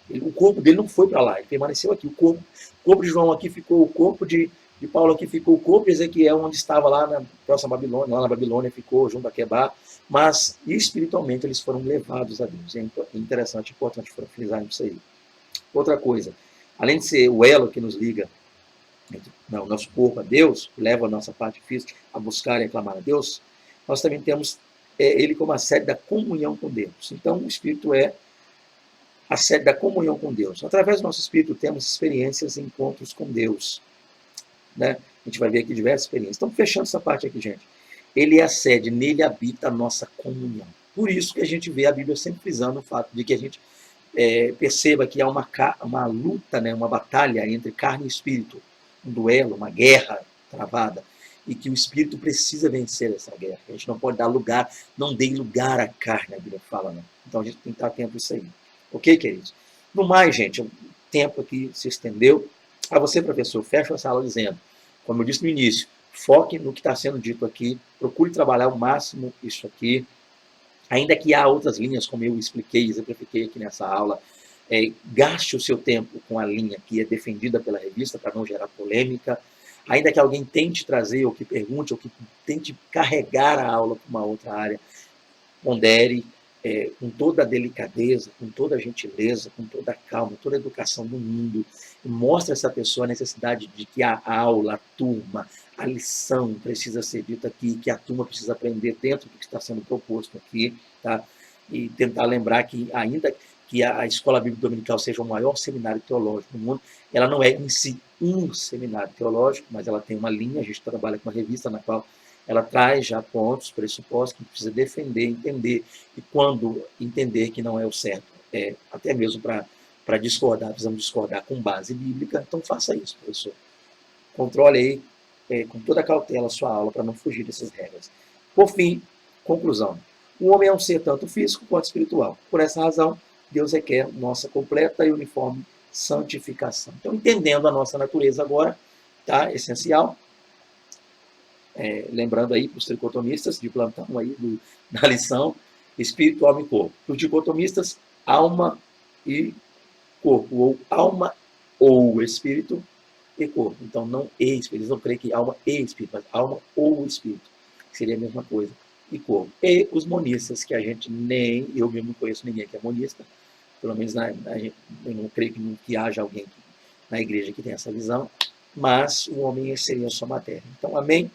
O corpo dele não foi para lá, ele permaneceu aqui. O corpo de João aqui ficou, o corpo de Paulo aqui ficou, o corpo de Ezequiel, onde estava lá na próxima Babilônia, lá na Babilônia, ficou junto a Quebar, mas espiritualmente eles foram levados a Deus. É interessante, importante frisar isso aí. Outra coisa, além de ser o elo que nos liga o nosso corpo a Deus, leva a nossa parte física a buscar e a clamar a Deus, nós também temos ele como a sede da comunhão com Deus. Então, o Espírito é a sede da comunhão com Deus. Através do nosso Espírito, temos experiências e encontros com Deus. Né? A gente vai ver aqui diversas experiências. Então, fechando essa parte aqui, gente. Ele é a sede, nele habita a nossa comunhão. Por isso que a gente vê a Bíblia sempre frisando o fato de que a gente perceba que há uma luta, né, uma batalha entre carne e espírito, um duelo, uma guerra travada, e que o espírito precisa vencer essa guerra. A gente não pode dar lugar, não dê lugar à carne, a Bíblia fala, né? Então a gente tem que estar atento a isso aí. Ok, queridos? No mais, gente, o tempo aqui se estendeu. A você, professor, fecha a sala dizendo, como eu disse no início, foque no que está sendo dito aqui, procure trabalhar ao máximo isso aqui, ainda que há outras linhas, como eu expliquei, exemplifiquei aqui nessa aula, gaste o seu tempo com a linha que é defendida pela revista para não gerar polêmica, ainda que alguém tente trazer, ou que pergunte, ou que tente carregar a aula para uma outra área, pondere com toda a delicadeza, com toda a gentileza, com toda a calma, toda a educação do mundo, e mostre a essa pessoa a necessidade de que a aula, a turma, a lição precisa ser dita aqui, que a turma precisa aprender dentro do que está sendo proposto aqui, tá? E tentar lembrar que, ainda que a Escola Bíblica Dominical seja o maior seminário teológico do mundo, ela não é em si um seminário teológico, mas ela tem uma linha, a gente trabalha com uma revista na qual ela traz já pontos, pressupostos que precisa defender, entender, e quando entender que não é o certo, até mesmo para discordar, precisamos discordar com base bíblica, então faça isso, professor. Controle aí, com toda a cautela, a sua aula para não fugir dessas regras. Por fim, conclusão. O homem é um ser tanto físico quanto espiritual. Por essa razão, Deus requer nossa completa e uniforme santificação. Então, entendendo a nossa natureza agora, tá? Essencial. Lembrando aí para os tricotomistas de plantão aí da lição, espírito, alma e corpo. Para os dicotomistas, alma e corpo, ou alma ou espírito e corpo. Então, não e espírito. Eles não creem que alma e espírito, mas alma ou espírito, que seria a mesma coisa, e corpo. E os monistas, que a gente nem, eu mesmo não conheço ninguém que é monista, pelo menos eu não creio que haja alguém na igreja que tenha essa visão, mas o homem seria só matéria. Então, amém?